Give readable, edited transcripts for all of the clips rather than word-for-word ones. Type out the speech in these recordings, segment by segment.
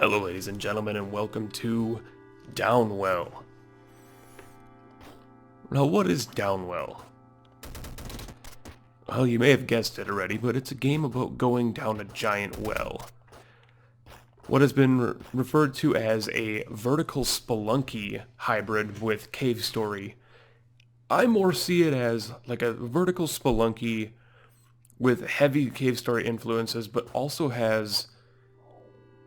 Hello ladies and gentlemen, and welcome to Downwell. Now what is Downwell? Well, you may have guessed it already, but it's a game about going down a giant well. What has been referred to as a Vertical Spelunky hybrid with Cave Story. I more see it as like a Vertical Spelunky with heavy Cave Story influences, but also has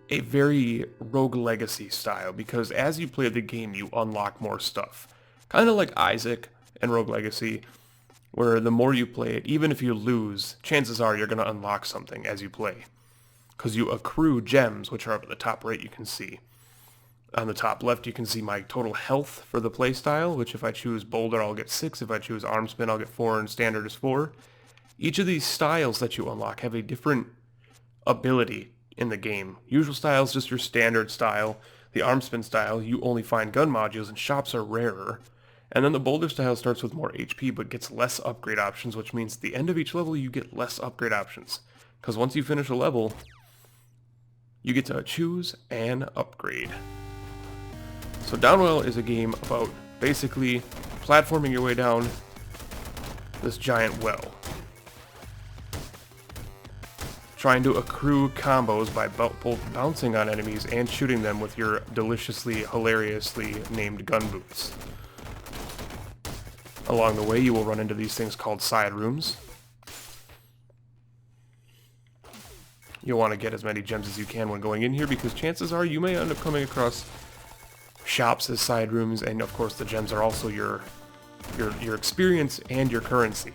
a very Rogue Legacy style, because as you play the game, you unlock more stuff. Kind of like Isaac and Rogue Legacy, where the more you play it, even if you lose, chances are you're going to unlock something as you play. Because you accrue gems, which are up at the top right, you can see. On the top left, you can see my total health for the playstyle, which if I choose Boulder, I'll get 6. If I choose Arm Spin, I'll get 4, and Standard is 4. Each of these styles that you unlock have a different ability in the game. Usual style is just your standard style. The arm spin style, you only find gun modules and shops are rarer. And then the boulder style starts with more HP but gets less upgrade options, which means at the end of each level you get less upgrade options. Because once you finish a level, you get to choose and upgrade. So Downwell is a game about basically platforming your way down this giant well, trying to accrue combos by both bouncing on enemies and shooting them with your deliciously, hilariously named gun boots. Along the way, you will run into these things called side rooms. You'll want to get as many gems as you can when going in here, because chances are you may end up coming across shops as side rooms, and of course the gems are also your experience and your currency.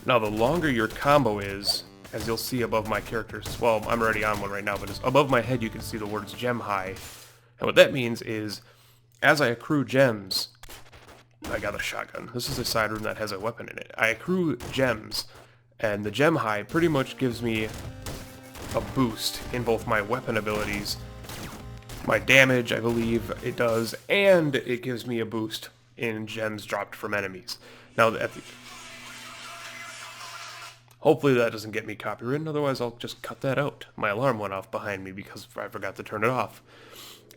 Now, the longer your combo is, as you'll see above my characters, well, I'm already on one right now, but above my head you can see the words gem high. And what that means is, as I accrue gems, I got a shotgun. This is a side room that has a weapon in it. I accrue gems, and the gem high pretty much gives me a boost in both my weapon abilities, my damage, I believe it does, and it gives me a boost in gems dropped from enemies. Now, hopefully that doesn't get me copywritten, otherwise I'll just cut that out. My alarm went off behind me because I forgot to turn it off.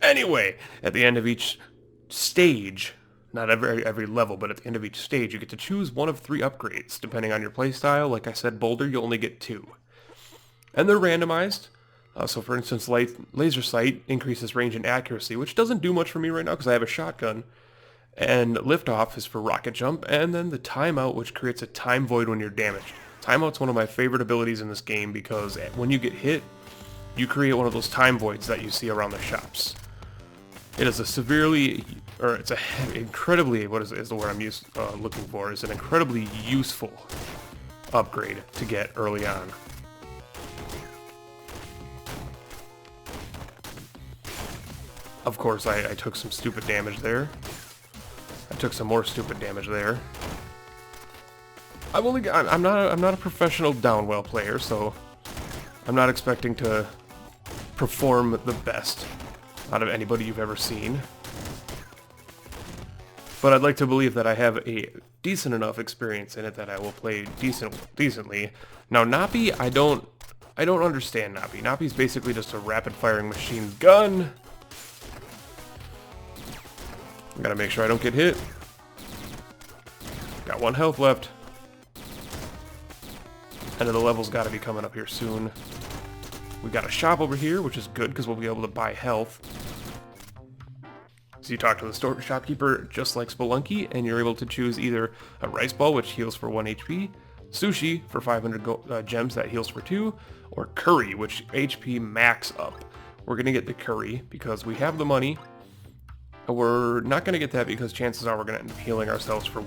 Anyway, at the end of each stage, not every level, but at the end of each stage, you get to choose one of 3 upgrades, depending on your playstyle. Like I said, Boulder, you only get 2. And they're randomized. So for instance, Laser Sight increases range and accuracy, which doesn't do much for me right now because I have a shotgun. And Liftoff is for rocket jump, and then the Timeout, which creates a time void when you're damaged. Timeout's one of my favorite abilities in this game because when you get hit, you create one of those time voids that you see around the shops. It is incredibly, what is the word I'm looking for, is an incredibly useful upgrade to get early on. Of course, I took some stupid damage there. I took some more stupid damage there. I'm not a professional Downwell player, so I'm not expecting to perform the best out of anybody you've ever seen. But I'd like to believe that I have a decent enough experience in it that I will play decently. Now, Nappy, I don't understand Nappy. Nappy's basically just a rapid-firing machine gun. I gotta make sure I don't get hit. Got 1 health left. End of the level's got to be coming up here soon. We got a shop over here, which is good because we'll be able to buy health. So you talk to the shopkeeper just like Spelunky, and you're able to choose either a rice ball, which heals for 1 HP, sushi for 500 gems that heals for 2, or curry, which HP max up. We're going to get the curry because we have the money. We're not going to get that because chances are we're going to end up healing ourselves for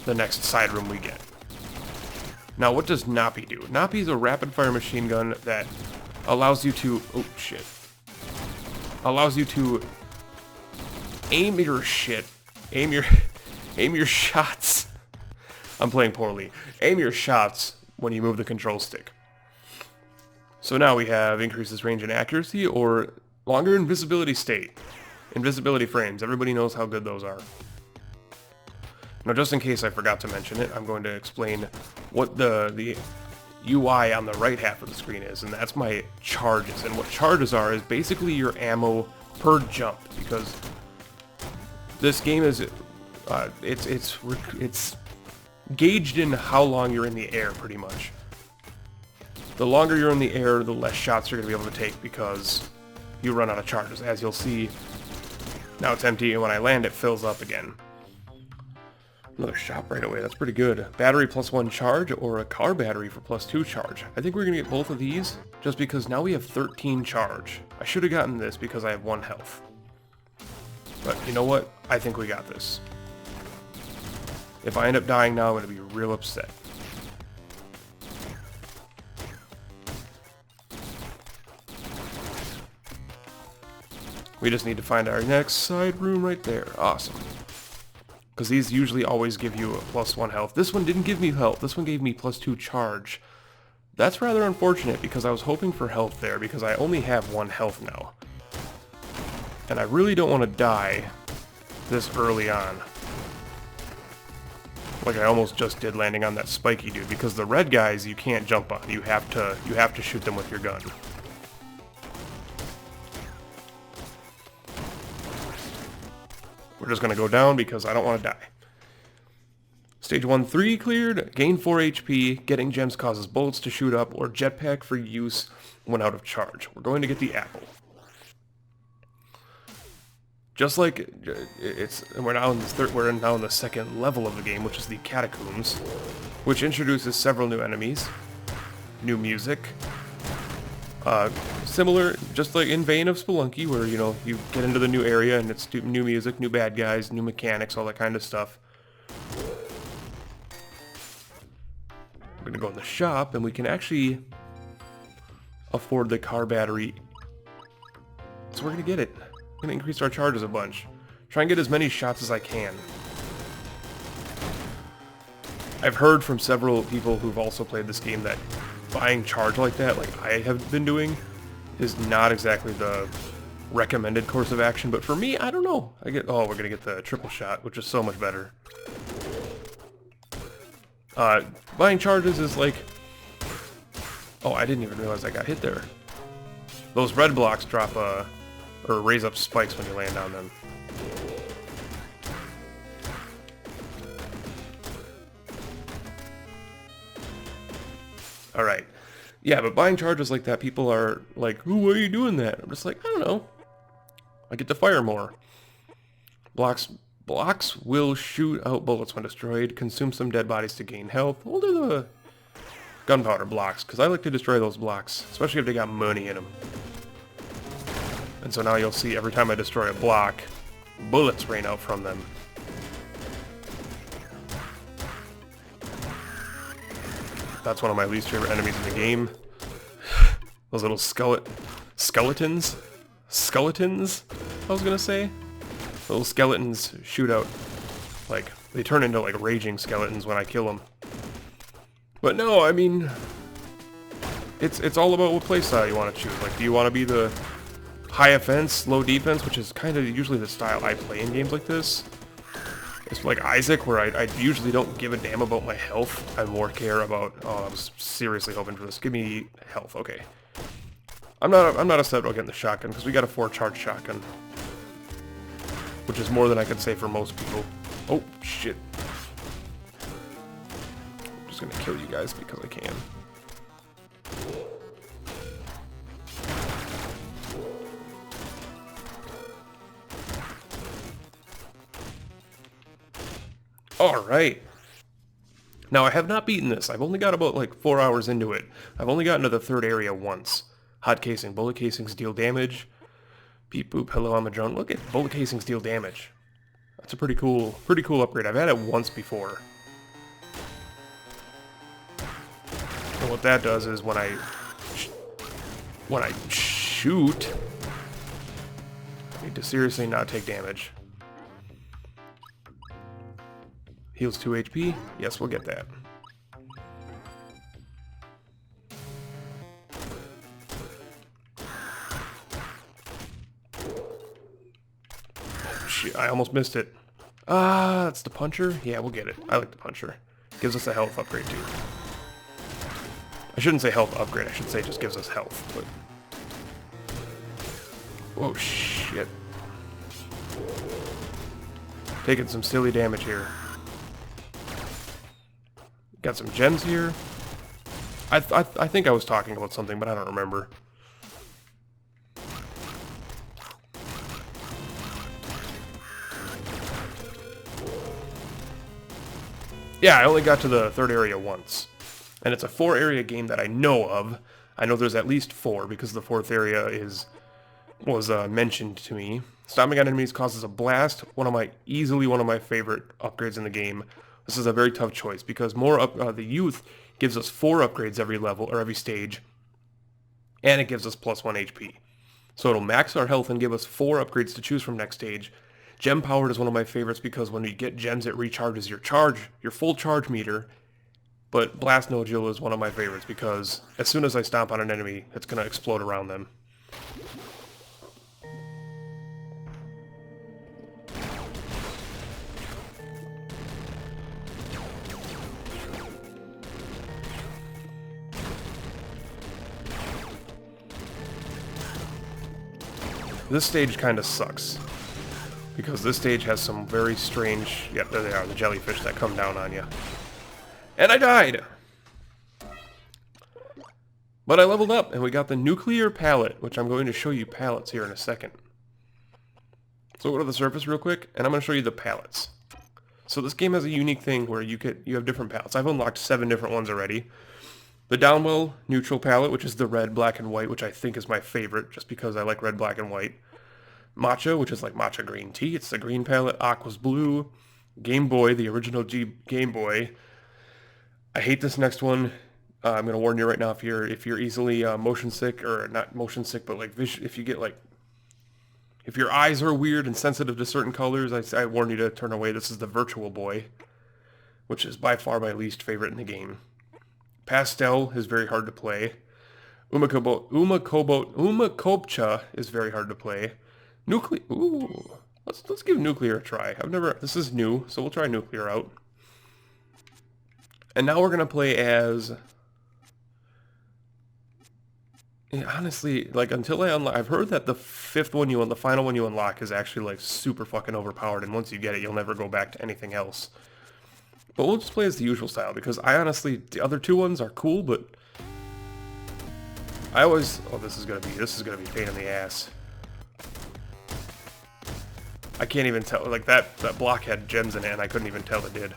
the next side room we get. Now, what does Nappy do? Nappy is a rapid-fire machine gun that allows you to... Oh, shit. Allows you to aim your shit. Aim your shots. I'm playing poorly. Aim your shots when you move the control stick. So now we have increases range and accuracy, or longer invisibility state. Invisibility frames. Everybody knows how good those are. Now, just in case I forgot to mention it, I'm going to explain what the UI on the right half of the screen is, and that's my charges. And what charges are is basically your ammo per jump, because this game is it's gauged in how long you're in the air, pretty much. The longer you're in the air, the less shots you're going to be able to take, because you run out of charges. As you'll see, now it's empty, and when I land, it fills up again. Another shop right away. That's pretty good. Battery +1 charge, or a car battery for +2 charge. I think we're going to get both of these, just because now we have 13 charge. I should have gotten this because I have 1 health. But you know what? I think we got this. If I end up dying now, I'm going to be real upset. We just need to find our next side room right there. Awesome. Because these usually always give you a +1 health. This one didn't give me health. This one gave me +2 charge. That's rather unfortunate, because I was hoping for health there, because I only have 1 health now. And I really don't want to die this early on. Like I almost just did landing on that spiky dude, because the red guys you can't jump on. You have to shoot them with your gun. We're just going to go down because I don't want to die. Stage 1-3 cleared. Gain 4 HP. Getting gems causes bullets to shoot up, or jetpack for use when out of charge. We're going to get the apple. Just like we're now in the second level of the game, which is the catacombs, which introduces several new enemies, new music. Similar, just like in vein of Spelunky, where, you know, you get into the new area and it's new music, new bad guys, new mechanics, all that kind of stuff. We're going to go in the shop, and we can actually afford the car battery. So we're going to get it. We're going to increase our charges a bunch. Try and get as many shots as I can. I've heard from several people who've also played this game that buying charge like that, like I have been doing, is not exactly the recommended course of action. But for me, I don't know. Oh, we're gonna get the triple shot, which is so much better. Buying charges is like, oh, I didn't even realize I got hit there. Those red blocks drop or raise up spikes when you land on them. Alright. Yeah, but buying charges like that, people are like, ooh, why are you doing that? I'm just like, I don't know. I get to fire more. Blocks will shoot out bullets when destroyed. Consume some dead bodies to gain health. We'll do the gunpowder blocks, because I like to destroy those blocks, especially if they got money in them. And so now you'll see every time I destroy a block, bullets rain out from them. That's one of my least favorite enemies in the game. Those little skeletons? Skeletons, I was gonna say. Little skeletons shoot out. Like, they turn into like raging skeletons when I kill them. But no, I mean, it's all about what playstyle you want to choose. Like, do you want to be the high offense, low defense, which is kind of usually the style I play in games like this? It's like Isaac, where I usually don't give a damn about my health. I more care about, oh, I was seriously hoping for this. Give me health, okay. I'm not upset about getting the shotgun, because we got a 4-charge shotgun. Which is more than I could say for most people. Oh, shit. I'm just gonna kill you guys because I can. Alright. Now, I have not beaten this. I've only got about like 4 hours into it. I've only gotten to the third area once. Hot casing. Bullet casings deal damage. Beep boop, hello, I'm a drone. Look at bullet casings deal damage. That's a pretty cool upgrade. I've had it once before. And what that does is when I shoot, I need to seriously not take damage. Heals 2 HP. Yes, we'll get that. Oh, shit, I almost missed it. That's the puncher? Yeah, we'll get it. I like the puncher. Gives us a health upgrade too. I shouldn't say health upgrade, I should say just gives us health, but... Whoa, shit. Taking some silly damage here. Got some gems here. I think I was talking about something, but I don't remember. Yeah, I only got to the third area once. And it's a 4-area game that I know of. I know there's at least 4 because the 4th area was mentioned to me. Stomping on enemies causes a blast. Easily one of my favorite upgrades in the game. This is a very tough choice because the youth gives us 4 upgrades every level or every stage, and it gives us plus 1 HP. So it'll max our health and give us 4 upgrades to choose from next stage. Gem powered is one of my favorites because when you get gems, it recharges your full charge meter. But Blast No Jill is one of my favorites because as soon as I stomp on an enemy, it's going to explode around them. This stage kind of sucks, because this stage has some very strange... Yep, there they are, the jellyfish that come down on you. And I died! But I leveled up, and we got the nuclear palette, which I'm going to show you palettes here in a second. So go to the surface real quick, and I'm going to show you the palettes. So this game has a unique thing where you have different palettes. I've unlocked 7 different ones already. The Downwell neutral palette, which is the red, black, and white, which I think is my favorite, just because I like red, black, and white. Matcha, which is like matcha green tea. It's the green palette. Aqua's blue. Game Boy, the original Game Boy. I hate this next one. I'm going to warn you right now, if you're easily motion sick, or not motion sick, but like if you get like... If your eyes are weird and sensitive to certain colors, I warn you to turn away. This is the Virtual Boy, which is by far my least favorite in the game. Pastel is very hard to play. Umakopcha is very hard to play. Let's give Nuclear a try. This is new, so we'll try Nuclear out. And now we're gonna play as... Yeah, honestly, like, until I unlock... I've heard that the final one you unlock is actually, like, super fucking overpowered, and once you get it, you'll never go back to anything else. But we'll just play as the usual style, because the other 2 ones are cool, but... I always... Oh, this is gonna be a pain in the ass. I can't even tell, like, that block had gems in it, and I couldn't even tell it did.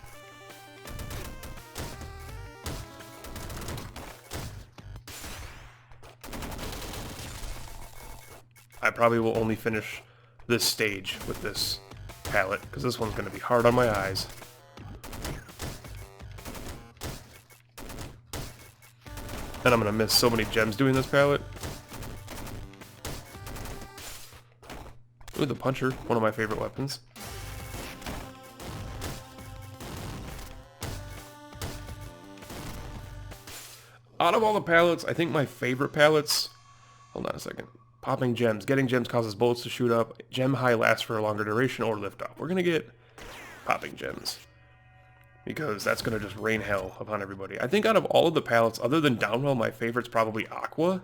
I probably will only finish this stage with this palette, because this one's going to be hard on my eyes. And I'm going to miss so many gems doing this palette. Ooh, the puncher, one of my favorite weapons. Out of all the palettes, I think my favorite palettes... Hold on a second. Popping gems. Getting gems causes bullets to shoot up. Gem high lasts for a longer duration or lift off. We're going to get popping gems, because that's going to just rain hell upon everybody. I think out of all of the palettes, other than Downwell, my favorite's probably Aqua.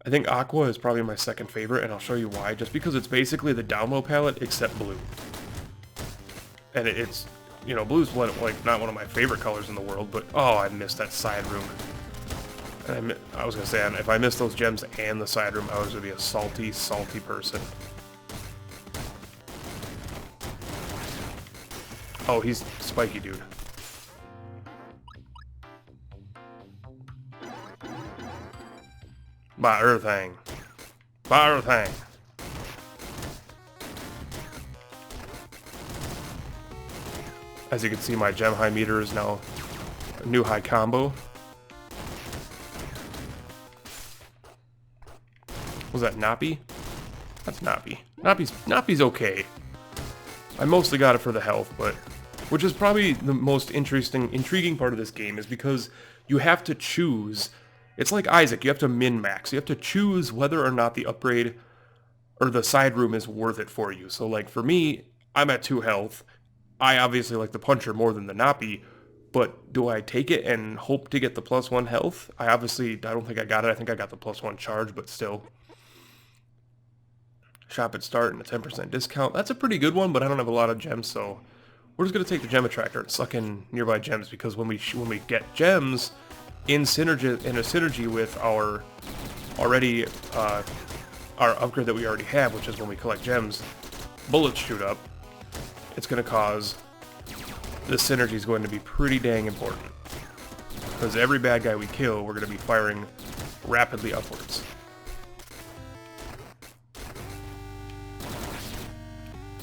I think Aqua is probably my second favorite, and I'll show you why. Just because it's basically the Downwell palette, except blue. And it's, you know, blue's like not one of my favorite colors in the world, but oh, I missed that side room. And I was going to say, if I missed those gems and the side room, I was going to be a salty, salty person. Oh, he's spiky, dude. Bah, thing. Bah, thing. As you can see, my gem high meter is now a new high combo. Was that Nappy? That's Nappy. Nappy's okay. I mostly got it for the health, but... Which is probably the most intriguing part of this game, is because you have to choose... It's like Isaac, you have to min-max. You have to choose whether or not the upgrade or the side room is worth it for you. So, like, for me, I'm at 2 health. I obviously like the puncher more than the nappy, but do I take it and hope to get the +1 health? I don't think I got it. I think I got the +1 charge, but still. Shop at start and a 10% discount. That's a pretty good one, but I don't have a lot of gems, so we're just going to take the gem attractor and suck in nearby gems, because when we get gems in a synergy with our upgrade that we already have, which is when we collect gems, bullets shoot up. It's going to cause the synergy is going to be pretty dang important, because every bad guy we kill, we're going to be firing rapidly upwards.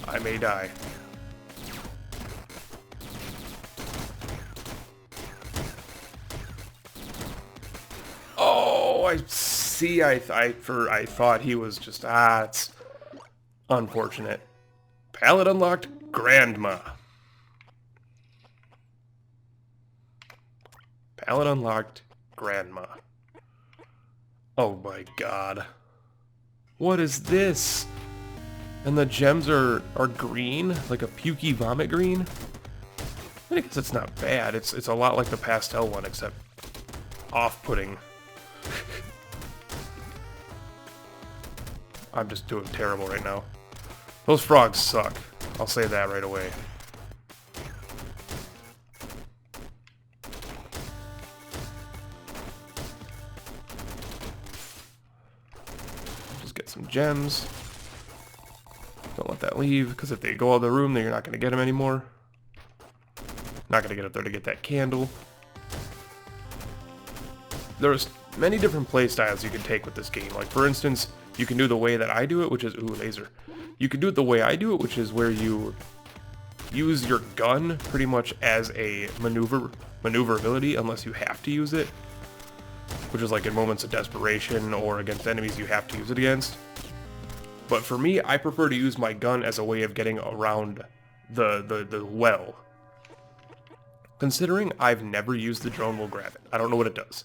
I may die. Oh, I see. I thought he was just it's unfortunate. Palette unlocked, Grandma. Palette unlocked, Grandma. Oh my god. What is this? And the gems are green, like a pukey vomit green. I guess it's not bad. It's a lot like the pastel one, except off-putting. I'm just doing terrible right now. Those frogs suck. I'll say that right away. Just get some gems. Don't let that leave, because if they go out of the room, then you're not going to get them anymore. Not going to get up there to get that candle. There's many different play styles you can take with this game. Like, for instance, you can do the way that I do it, which is... Ooh, laser. You can do it the way I do it, which is where you use your gun pretty much as a maneuverability, unless you have to use it. Which is like in moments of desperation or against enemies you have to use it against. But for me, I prefer to use my gun as a way of getting around the well. Considering I've never used the drone, we'll grab it. I don't know what it does.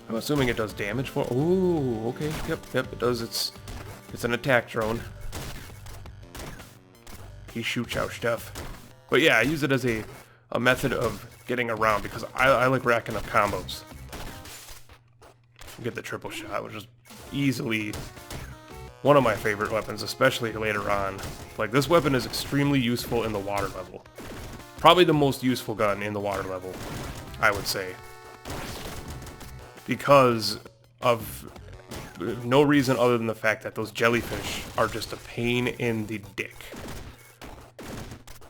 I'm assuming it does damage for... Ooh, okay. Yep, it does. It's an attack drone. He shoots out stuff. But yeah, I use it as a method of getting around, because I like racking up combos. Get the triple shot, which is easily one of my favorite weapons, especially later on. Like, this weapon is extremely useful in the water level. Probably the most useful gun in the water level, I would say. Because of no reason other than the fact that those jellyfish are just a pain in the dick.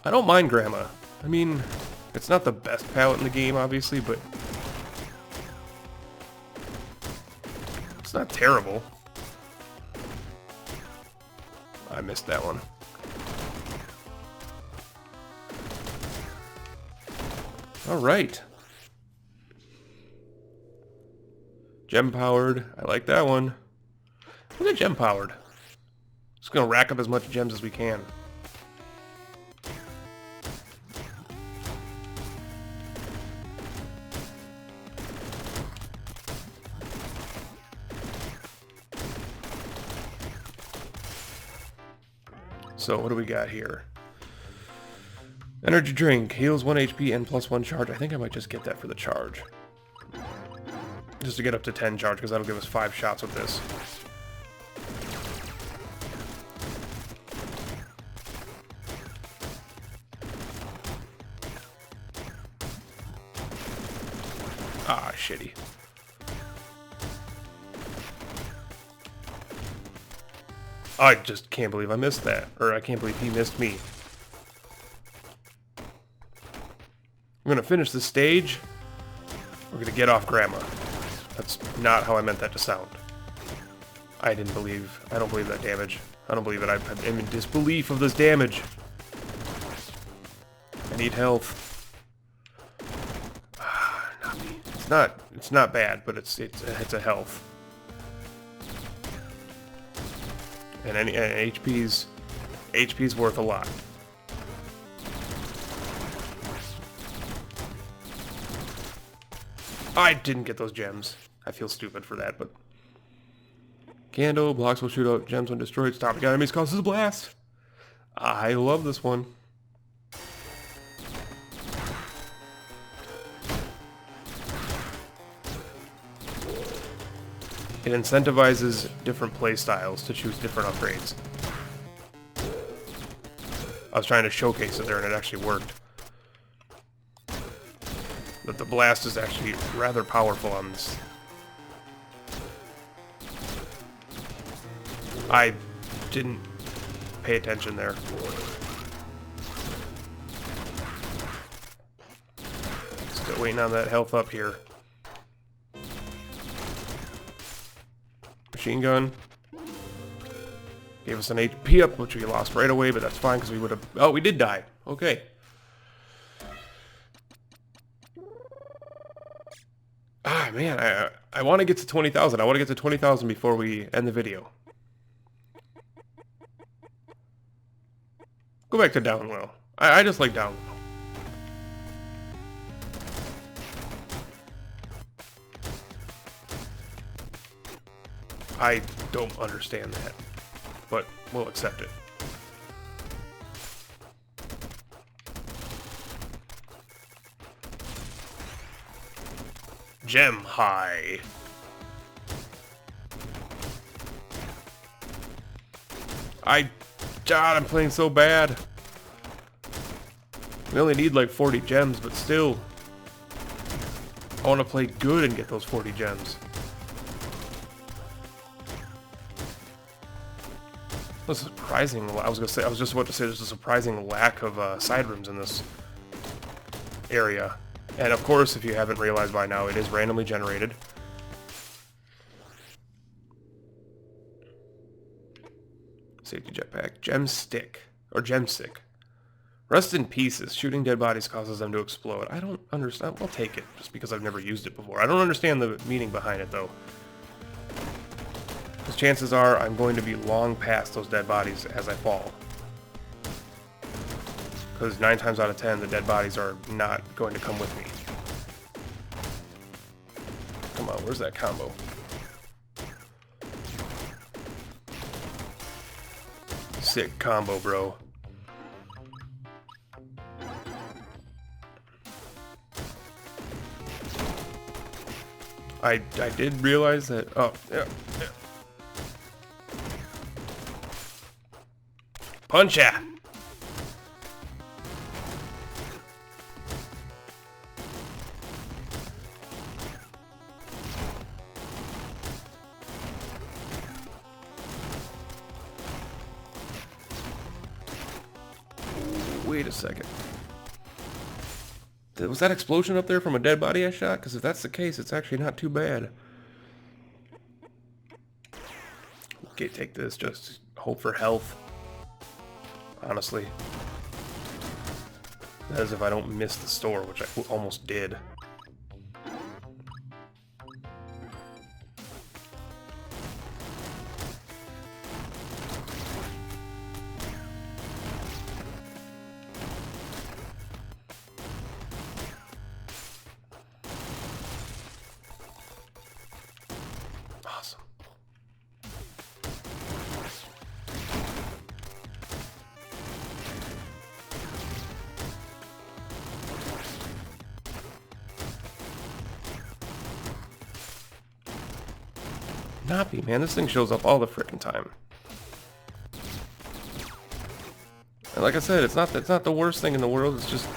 I don't mind Grandma. I mean, it's not the best palette in the game, obviously, but it's not terrible. I missed that one. Alright. Gem powered. I like that one. Look at gem powered. Just gonna rack up as much gems as we can. So what do we got here? Energy drink. Heals 1 HP and +1 charge. I think I might just get that for the charge. Just to get up to 10 charge, because that'll give us 5 shots with this. Ah, shitty. I just can't believe I missed that. Or I can't believe he missed me. We're gonna finish this stage. We're gonna get off Grandma. That's not how I meant that to sound. I don't believe that damage. I don't believe it. I'm in disbelief of this damage. I need health. It's not bad, but it's a health. And HP's worth a lot. I didn't get those gems. I feel stupid for that, but Candle, blocks will shoot out gems when destroyed. Stopping enemies causes a blast. I love this one. It incentivizes different play styles to choose different upgrades. I was trying to showcase it there and it actually worked. But the blast is actually rather powerful on this. I didn't pay attention there. Still waiting on that health up here. Machine gun. Gave us an HP up, which we lost right away, but that's fine because we would have... Oh, we did die. Okay. Ah, man, I want to get to 20,000. I want to get to 20,000 before we end the video. Go back to Downwell. I just like Downwell. I don't understand that, but we'll accept it. Gem high. God, I'm playing so bad. We only need like 40 gems, but still. I want to play good and get those 40 gems. This is surprising. I was just about to say there's a surprising lack of side rooms in this area. And of course, if you haven't realized by now, it is randomly generated. Safety jetpack. Gem stick. Or gem stick. Rust in pieces. Shooting dead bodies causes them to explode. I don't understand. I'll take it, just because I've never used it before. I don't understand the meaning behind it, though. Because chances are I'm going to be long past those dead bodies as I fall. Because 9 times out of 10, the dead bodies are not going to come with me. Come on, where's that combo? Sick combo, bro. I did realize that... Oh, yeah. Punch ya! Wait a second. Was that explosion up there from a dead body I shot? Because if that's the case, it's actually not too bad. Okay, take this. Just hope for health. Honestly. That is if I don't miss the store, which I almost did. Awesome. Nappy, man, this thing shows up all the frickin' time. And like I said, it's not the worst thing in the world. It's just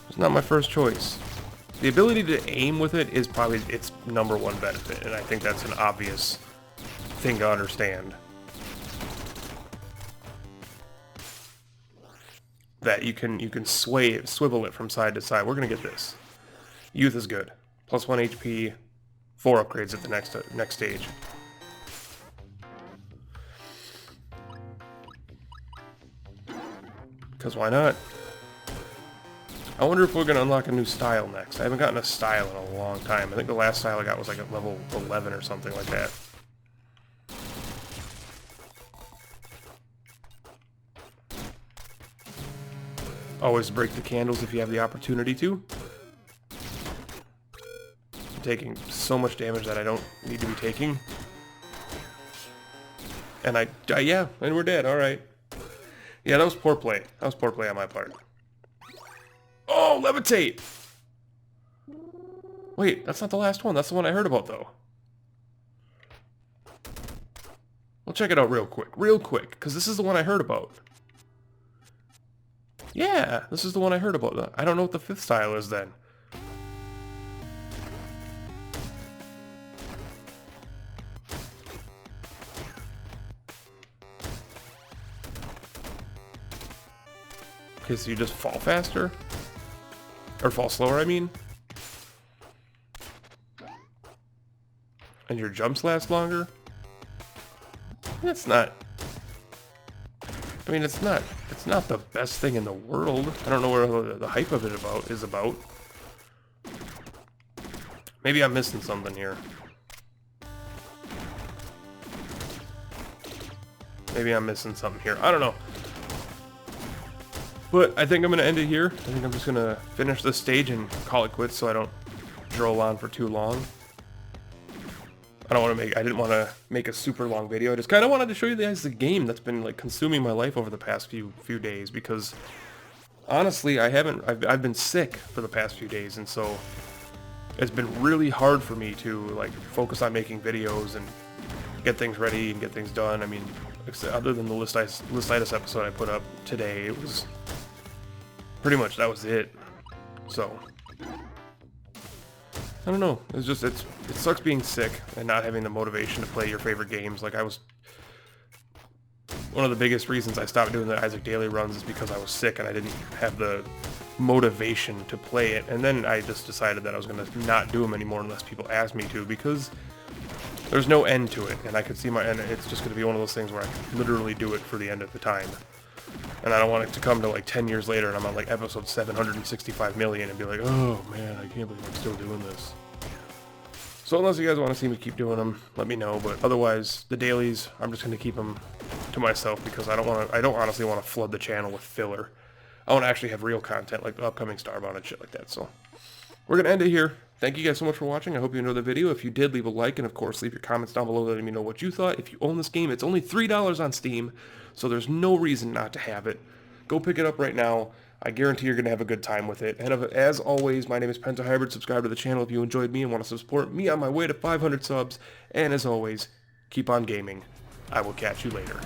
it's not my first choice. The ability to aim with it is probably its #1 benefit, and I think that's an obvious thing to understand. That you can swivel it from side to side. We're gonna get this. Youth is good. +1 HP. 4 upgrades at the next stage. Because why not? I wonder if we're going to unlock a new style next. I haven't gotten a style in a long time. I think the last style I got was like at level 11 or something like that. Always break the candles if you have the opportunity to. I'm taking so much damage that I don't need to be taking. And yeah, and we're dead, alright. Yeah, that was poor play. That was poor play on my part. Oh, levitate! Wait, that's not the last one. That's the one I heard about, though. We'll check it out real quick, because this is the one I heard about. Yeah, this is the one I heard about. I don't know what the 5th style is then. Okay, so you just fall faster? Or fall slower, I mean? And your jumps last longer? That's not... I mean, it's not the best thing in the world. I don't know where the hype of it is about. Maybe I'm missing something here. Maybe I'm missing something here. I don't know. But I think I'm going to end it here. I think I'm just going to finish this stage and call it quits so I don't droll on for too long. I didn't want to make a super long video. I just kind of wanted to show you guys the game that's been like consuming my life over the past few days, because honestly, I've been sick for the past few days, and so it's been really hard for me to like focus on making videos and get things ready and get things done. I mean, other than the listitis episode I put up today, it was pretty much, that was it. So I don't know. It's just, it sucks being sick and not having the motivation to play your favorite games. Like, one of the biggest reasons I stopped doing the Isaac Daily runs is because I was sick and I didn't have the motivation to play it. And then I just decided that I was going to not do them anymore unless people asked me to, because there's no end to it. And I could see and it's just going to be one of those things where I can literally do it for the end of the time. And I don't want it to come to like 10 years later and I'm on like episode 765 million and be like, oh man, I can't believe I'm still doing this. So unless you guys want to see me keep doing them, let me know. But otherwise, the dailies, I'm just going to keep them to myself, because I don't honestly want to flood the channel with filler. I want to actually have real content like the upcoming Starbound and shit like that. So we're going to end it here. Thank you guys so much for watching. I hope you enjoyed the video. If you did, leave a like, and of course, leave your comments down below letting me know what you thought. If you own this game, it's only $3 on Steam, so there's no reason not to have it. Go pick it up right now. I guarantee you're going to have a good time with it. And as always, my name is PentaHybrid. Subscribe to the channel if you enjoyed me and want to support me on my way to 500 subs. And as always, keep on gaming. I will catch you later.